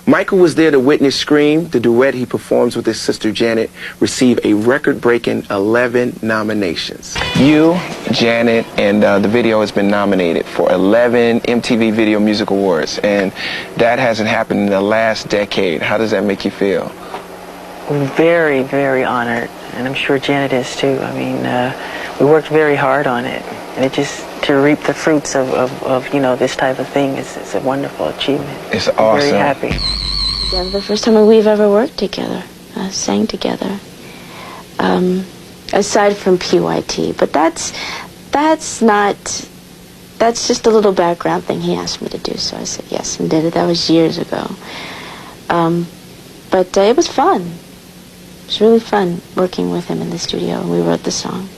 Michael was there to witness Scream, the duet he performs with his sister Janet, receive a record-breaking 11 nominations. You, Janet, and the video has been nominated for 11 MTV Video Music Awards, and that hasn't happened in the last decade. How does that make you feel? Very, very honored, and I'm sure Janet is too. I mean, we worked very hard on it, and it just to reap the fruits of you know, this type of thing is a wonderful achievement. It's awesome. I'm very happy. Yeah, the first time we've ever worked together, sang together, aside from PYT. But that's just a little background thing he asked me to do, so I said yes and did it. That was years ago. But it was fun. It was really fun working with him in the studio, and we wrote the song.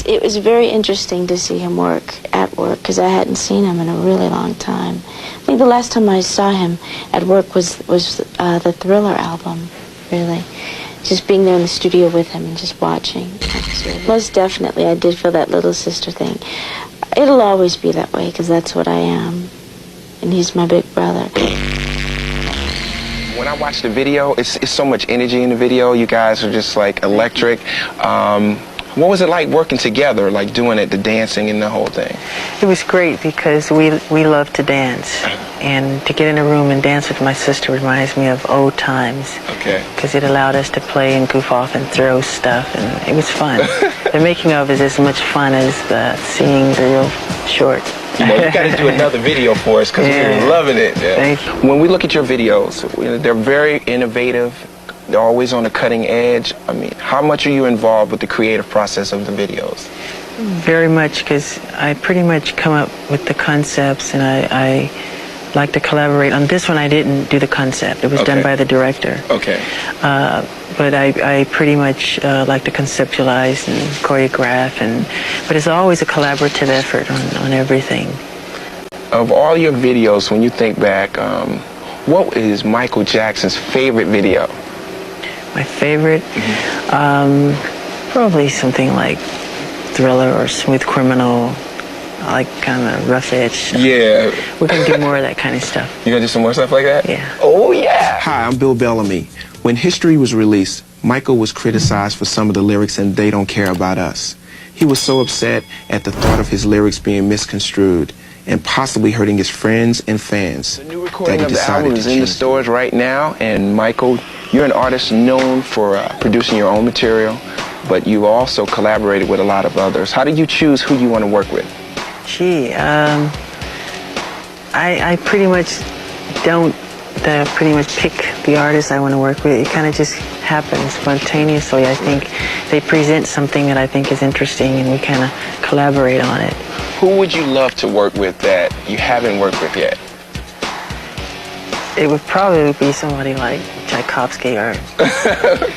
It was very interesting to see him at work, because I hadn't seen him in a really long time. I think the last time I saw him at work was the Thriller album, really. Just being there in the studio with him and just watching. Most definitely, I did feel that little sister thing. It'll always be that way, because that's what I am. And he's my big brother. When I watch the video, it's so much energy in the video. You guys are just like electric. What was it like working together, like doing it, the dancing and the whole thing? It was great because we love to dance, and to get in a room and dance with my sister reminds me of old times. Okay. Because it allowed us to play and goof off and throw stuff, and it was fun. The making of is as much fun as seeing the real short. You know, you got to do another video for us because we're loving it. Yeah. Thank you. When we look at your videos, they're very innovative. They're always on the cutting edge. I mean, how much are you involved with the creative process of the videos? Very much, because I pretty much come up with the concepts, and I like to collaborate. On this one, I didn't do the concept. It was done by the director. Okay. But I pretty much like to conceptualize and choreograph, but it's always a collaborative effort on everything. Of all your videos, when you think back, what is Michael Jackson's favorite video? My favorite? Probably something like Thriller or Smooth Criminal. I like kind of rough edge. Yeah. We're going to do more of that kind of stuff. You going to do some more stuff like that? Yeah. Oh, yeah. Hi, I'm Bill Bellamy. When History was released, Michael was criticized for some of the lyrics in They Don't Care About Us. He was so upset at the thought of his lyrics being misconstrued and possibly hurting his friends and fans. The new recording of the album is in the stores right now, and Michael, you're an artist known for producing your own material, but you also collaborated with a lot of others. How do you choose who you want to work with? Gee, I pretty much don't pick the artists I want to work with. It kind of just happens spontaneously. I think they present something that I think is interesting, and we kind of collaborate on it. Who would you love to work with that you haven't worked with yet? It would probably be somebody like Tchaikovsky or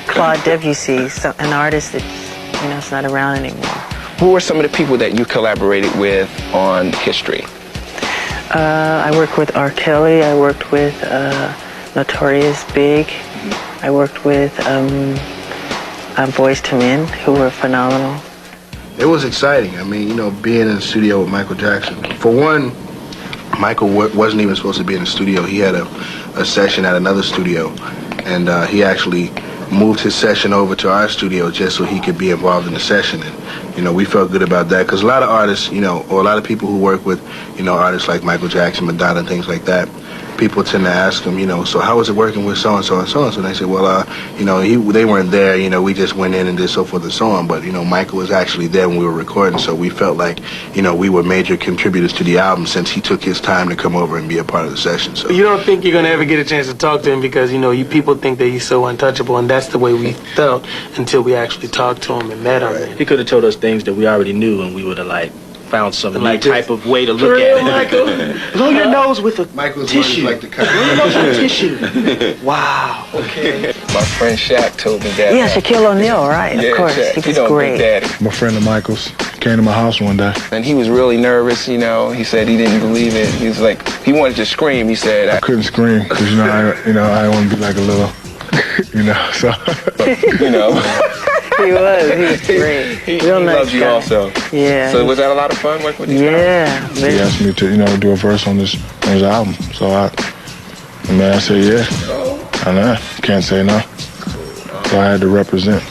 Claude Debussy, an artist that, you know, is not around anymore. Who are some of the people that you collaborated with on History? I worked with R. Kelly. I worked with Notorious Big. I worked with Boyz II Men, who were phenomenal. It was exciting. I mean, you know, being in the studio with Michael Jackson. For one, Michael wasn't even supposed to be in the studio. He had a session at another studio, and he actually moved his session over to our studio just so he could be involved in the session. And, you know, we felt good about that, because a lot of artists, you know, or a lot of people who work with, you know, artists like Michael Jackson, Madonna, and things like that, people tend to ask them, you know, so how was it working with so-and-so and so-and-so? And they say, well, you know, they weren't there, you know, we just went in and did so forth and so on. But, you know, Michael was actually there when we were recording, so we felt like, you know, we were major contributors to the album since he took his time to come over and be a part of the session. So you don't think you're going to ever get a chance to talk to him because, you know, people think that he's so untouchable, and that's the way we felt until we actually talked to him and met him. He could have told us things that we already knew, and we would have, like, found some new type of way to look at it. Michael, blow your nose with a tissue. Like the Blow your nose with a tissue. Wow. Okay. My friend Shaq told me that. Yeah, Shaquille O'Neal, right? Yeah, of course. Shaq. He was great. My friend of Michael's came to my house one day. And he was really nervous, you know. He said he didn't believe it. He was like, he wanted to scream. He said, I couldn't scream because, you know, I didn't want to be like a little, you know, so. You know. He was great. He nice loves you guy. Also. Yeah. So was that a lot of fun working with these guys? Yeah. He asked me to, you know, do a verse on his album. So I mean, I said, yeah. I know. Can't say no. So I had to represent.